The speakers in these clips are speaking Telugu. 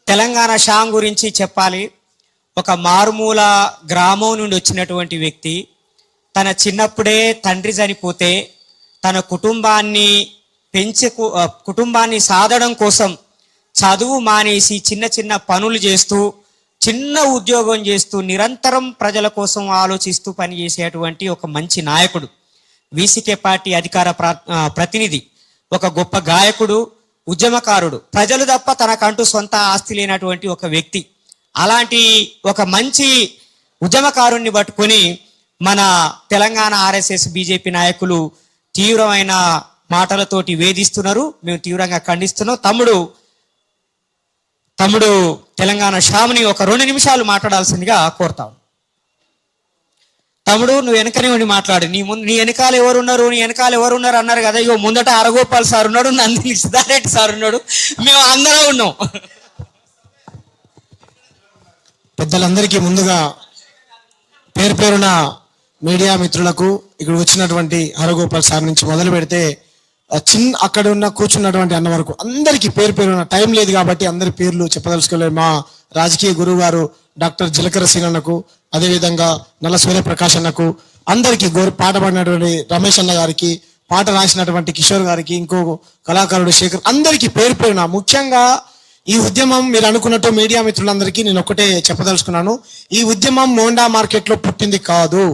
తెలంగాణ షాం గురించి చెప్పాలి. ఒక మారుమూల గ్రామం నుండి వచ్చినటువంటి వ్యక్తి తన చిన్నప్పుడే తండ్రి చనిపోతే తన కుటుంబాన్ని సాధడం కోసం చదువు మానేసి చిన్న చిన్న పనులు చేస్తూ చిన్న ఉద్యోగం చేస్తూ నిరంతరం ప్రజల కోసం ఆలోచిస్తూ పనిచేసేటువంటి ఒక మంచి నాయకుడు, వీసీకే పార్టీ అధికార ప్రతినిధి, ఒక గొప్ప గాయకుడు, ఉద్యమకారుడు, ప్రజలు తప్ప తనకంటూ సొంత ఆస్తి లేనటువంటి ఒక వ్యక్తి. అలాంటి ఒక మంచి ఉద్యమకారుణ్ణి పట్టుకొని మన తెలంగాణ ఆర్ఎస్ఎస్ బీజేపీ నాయకులు తీవ్రమైన మాటలతోటి వేధిస్తున్నారు. మేము తీవ్రంగా ఖండిస్తున్నాం. తమ్ముడు తెలంగాణ షామ్ని ఒక 2 నిమిషాలు మాట్లాడాల్సిందిగా కోరుతాం. తమ్ముడు, నువ్వు వెనకనే ఉండి మాట్లాడు. నీ వెనకాల ఎవరున్నారు అన్నారు కదా. ఇగో ముందట అరగోపాల్ సార్ ఉన్నాడు, నందిని సిద్ధారెడ్డి సార్ ఉన్నాడు, మేము అందరం ఉన్నాం. పెద్దలందరికీ ముందుగా పేరు పేరున మీడియా మిత్రులకు, ఇక్కడ వచ్చినటువంటి హరగోపాల్ సార్ నుంచి మొదలు పెడితే అక్కడ ఉన్న కూర్చున్నటువంటి అన్న వరకు అందరికీ పేరు పేరున, టైం లేదు కాబట్టి అందరి పేర్లు చెప్పదలుచుకోలేదు. మా రాజకీయ గురువు గారు డాక్టర్ జిలకర సీనన్నకు, అదేవిధంగా నల్ల సూర్యప్రకాష్ అన్నకు, అందరికీ పాట పాడినటువంటి రమేష్ అన్న గారికి, పాట రాసినటువంటి కిషోర్ గారికి, ఇంకో కళాకారుడు శేఖర్, అందరికీ పేరు పేరున. ముఖ్యంగా ఈ ఉద్యమం మీరు అనుకున్నట్టు మీడియా మిత్రులందరికీ నేను ఒకటే చెప్పదలుచుకున్నాను. ఈ ఉద్యమం మోండా మార్కెట్ లో పుట్టింది కాదు.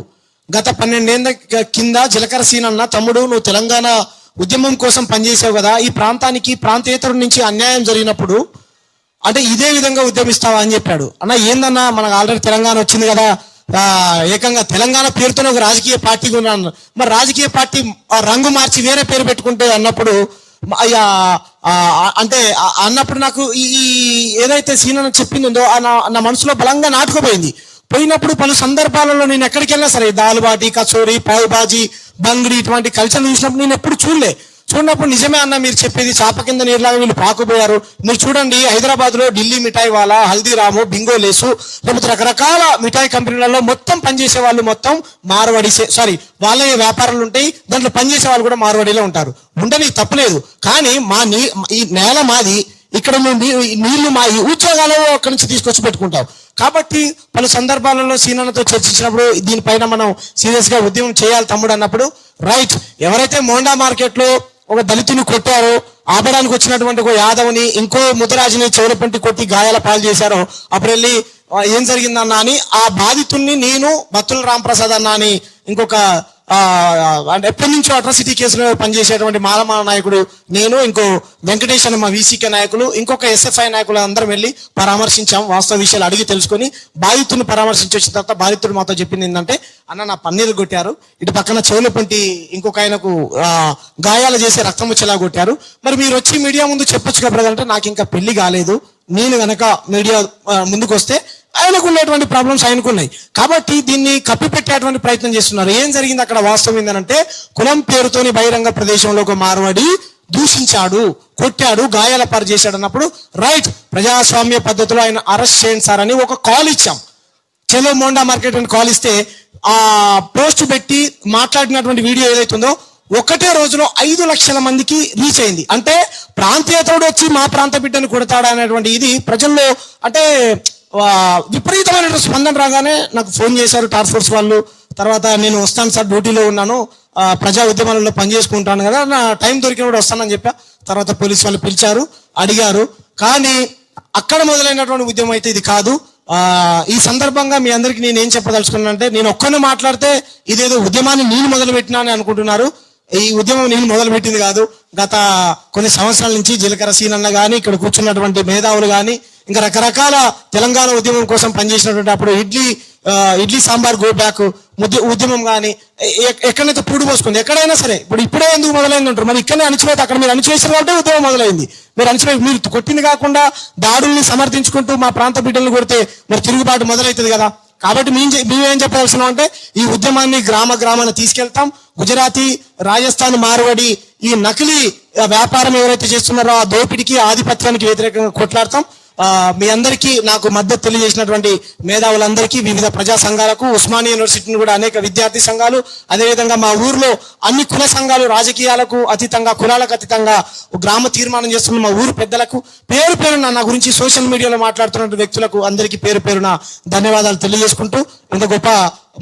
గత 12 ఏళ్ల కింద జిలకర సీనన్న, తమ్ముడు నువ్వు తెలంగాణ ఉద్యమం కోసం పనిచేసావు కదా, ఈ ప్రాంతానికి ప్రాంతేతరుల నుంచి అన్యాయం జరిగినప్పుడు అంటే ఇదే విధంగా ఉద్యమిస్తావా అని చెప్పాడు. అన్న ఏందన్నా, మనకు ఆల్రెడీ తెలంగాణ వచ్చింది కదా, ఏకంగా తెలంగాణ పేరుతోనే ఒక రాజకీయ పార్టీ ఉన్నాను, మరి రాజకీయ పార్టీ రంగు మార్చి వేరే పేరు పెట్టుకుంటే అన్నప్పుడు అంటే అన్నప్పుడు నాకు ఈ ఏదైతే సీనన్న చెప్పిందో నా మనసులో బలంగా నాటుకుపోయింది. పోయినప్పుడు పలు సందర్భాలలో నేను ఎక్కడికి వెళ్ళినా సరే దాల్బాటి, కచోరీ, పావు బాజీ, బంగిడి ఇటువంటి కల్చర్ చూసినప్పుడు నేను ఎప్పుడు చూడనప్పుడు నిజమే అన్న మీరు చెప్పేది, చాప కింద నీరులాగా వీళ్ళు పాకుపోయారు. మీరు చూడండి, హైదరాబాద్ లో ఢిల్లీ మిఠాయి వాలా, హల్దీరాము, బింగో లేసు, లేకపోతే రకరకాల మిఠాయి కంపెనీలలో మొత్తం పనిచేసే వాళ్ళు మొత్తం మార్వాడి వాళ్ళ వ్యాపారాలు ఉంటాయి, దాంట్లో పనిచేసే వాళ్ళు కూడా మార్వాడిలో ఉంటారు. ఉండని తప్పలేదు, కానీ ఈ నేల మాది, ఇక్కడ నీళ్లు మా ఈ ఉద్యోగాలు అక్కడి నుంచి తీసుకొచ్చి పెట్టుకుంటాం. కాబట్టి పలు సందర్భాలలో సీనన్నతో చర్చించినప్పుడు దీనిపైన మనం సీరియస్ గా ఉద్యమం చేయాలి తమ్ముడు అన్నప్పుడు, రైట్, ఎవరైతే మోండా మార్కెట్ లో ఒక దళితుని కొట్టారో, ఆపడానికి వచ్చినటువంటి ఒక యాదవ్ని, ఇంకో ముదరాజుని చెవులపంటి కొట్టి గాయాల పాలు చేశారో, అప్పుడు వెళ్ళి ఏం జరిగిందన్నా అని ఆ బాధితుల్ని నేను, బత్తుల రాంప్రసాద్ అన్న అని ఇంకొక ఎప్పటి నుంచో అట్రాసిటీ కేసులో పనిచేసేటువంటి మాలమా నాయకుడు, నేను, ఇంకో వెంకటేష్ అని మా వీసీకే నాయకులు, ఇంకొక ఎస్ఎఫ్ఐ నాయకులు అందరం వెళ్ళి పరామర్శించాం. వాస్తవ విషయాలు అడిగి తెలుసుకొని బాధితుడిని పరామర్శించి వచ్చిన తర్వాత బాధితుడు మాతో చెప్పింది ఏంటంటే, అన్న నా పన్నీరు కొట్టారు, ఇటు పక్కన చెవులపంటి ఇంకొక ఆయనకు గాయాలు చేసి రక్తం వచ్చేలా కొట్టారు, మరి మీరు వచ్చి మీడియా ముందు చెప్పొచ్చు కదా అంటే, నాకు ఇంకా పెళ్లి కాలేదు, నేను గనక మీడియా ముందుకు వస్తే ఆయనకు ఉన్నటువంటి ప్రాబ్లమ్స్ ఆయనకున్నాయి, కాబట్టి దీన్ని కప్పిపెట్టేటువంటి ప్రయత్నం చేస్తున్నారు. ఏం జరిగింది అక్కడ వాస్తవం ఏంటంటే, కులం పేరుతోని బహిరంగ ప్రదేశంలో ఒక మార్వాడి దూషించాడు, కొట్టాడు, గాయాల పాలు చేశాడు అన్నప్పుడు, రైట్, ప్రజాస్వామ్య పద్ధతిలో ఆయన అరెస్ట్ చేయండి సార్ అని ఒక కాల్ ఇచ్చాం. చెలో మోండా మార్కెట్ అని కాల్ ఇస్తే ఆ పోస్ట్ పెట్టి మాట్లాడినటువంటి వీడియో ఏదైతుందో ఒకటే రోజులో 5 లక్షల మందికి రీచ్ అయింది. అంటే ప్రాంతీయతోడు వచ్చి మా ప్రాంత బిడ్డను కొడతాడా అనేటువంటి ఇది ప్రజల్లో అంటే విపరీతమైన స్పందన రాగానే నాకు ఫోన్ చేశారు టాస్క్ ఫోర్స్ వాళ్ళు. తర్వాత నేను వస్తాను సార్, డ్యూటీలో ఉన్నాను, ప్రజా ఉద్యమాలలో పనిచేసుకుంటాను కదా, నా టైం దొరికినప్పుడు వస్తానని చెప్పా. తర్వాత పోలీసు వాళ్ళు పిలిచారు, అడిగారు, కానీ అక్కడ మొదలైనటువంటి ఉద్యమం అయితే ఇది కాదు. ఈ సందర్భంగా మీ అందరికి నేను ఏం చెప్పదలుచుకున్నానంటే, నేను ఒక్కరిని మాట్లాడితే ఇదేదో ఉద్యమాన్ని నేను మొదలు పెట్టినా అని అనుకుంటున్నారు. ఈ ఉద్యమం నేను మొదలు పెట్టింది కాదు. గత కొన్ని సంవత్సరాల నుంచి జిలకర సీనన్న కానీ, ఇక్కడ కూర్చున్నటువంటి మేధావులు కానీ, ఇంకా రకరకాల తెలంగాణ ఉద్యమం కోసం పనిచేసినటువంటి అప్పుడు ఇడ్లీ సాంబార్ గో బ్యాక్ ఉద్యమం కానీ ఎక్కడైతే పూడు పోసుకుంది, ఎక్కడైనా సరే ఇప్పుడే ఎందుకు మొదలైంది అంటారు. మరి ఇక్కడనే అణిచివేత, అక్కడ మీరు అణిచివేసారు కాబట్టి ఉద్యమం మొదలైంది. మీరు కొట్టింది కాకుండా దాడుల్ని సమర్థించుకుంటూ మా ప్రాంత బిడ్డలను కొడితే మరి తిరుగుబాటు మొదలవుతుంది కదా. కాబట్టి మేమేం చెప్పాల్సిన అంటే, ఈ ఉద్యమాన్ని గ్రామాన్ని తీసుకెళ్తాం. గుజరాతీ, రాజస్థాన్, మార్వాడి ఈ నకిలీ వ్యాపారం ఎవరైతే చేస్తున్నారో ఆ దోపిడికి, ఆధిపత్యానికి వ్యతిరేకంగా కొట్లాడతాం. మీ అందరికీ నాకు మద్దతు తెలియజేసినటువంటి మేధావులందరికీ, వివిధ ప్రజా సంఘాలకు, ఉస్మానియా యూనివర్సిటీని కూడా అనేక విద్యార్థి సంఘాలు, అదేవిధంగా మా ఊర్లో అన్ని కుల సంఘాలు, రాజకీయాలకు అతీతంగా, కులాలకు అతీతంగా గ్రామ తీర్మానం చేస్తున్న మా ఊరు పెద్దలకు పేరు పేరున, నా గురించి సోషల్ మీడియాలో మాట్లాడుతున్న వ్యక్తులకు అందరికీ పేరు పేరున ధన్యవాదాలు తెలియజేసుకుంటూ, ఇంత గొప్ప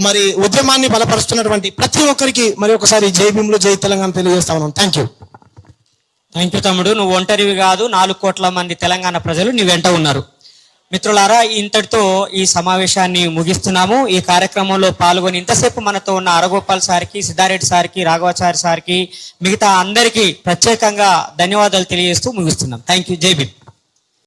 మరి ఉద్యమాన్ని బలపరుస్తున్నటువంటి ప్రతి ఒక్కరికి మరి ఒకసారి జై భీములు, జై తెలంగాణ తెలియజేస్తా ఉన్నాం. థ్యాంక్ యూ తమ్ముడు. నువ్వు ఒంటరివి కాదు, 4 కోట్ల మంది తెలంగాణ ప్రజలు నీ వెంట ఉన్నారు. మిత్రులారా, ఇంతటితో ఈ సమావేశాన్ని ముగిస్తున్నాము. ఈ కార్యక్రమంలో పాల్గొని ఇంతసేపు మనతో ఉన్న అరగోపాల్ సార్కి, సిద్ధారెడ్డి సార్కి, రాఘవాచారి సార్కి, మిగతా అందరికీ ప్రత్యేకంగా ధన్యవాదాలు తెలియజేస్తూ ముగిస్తున్నాం. Thank you. జై భీమ్.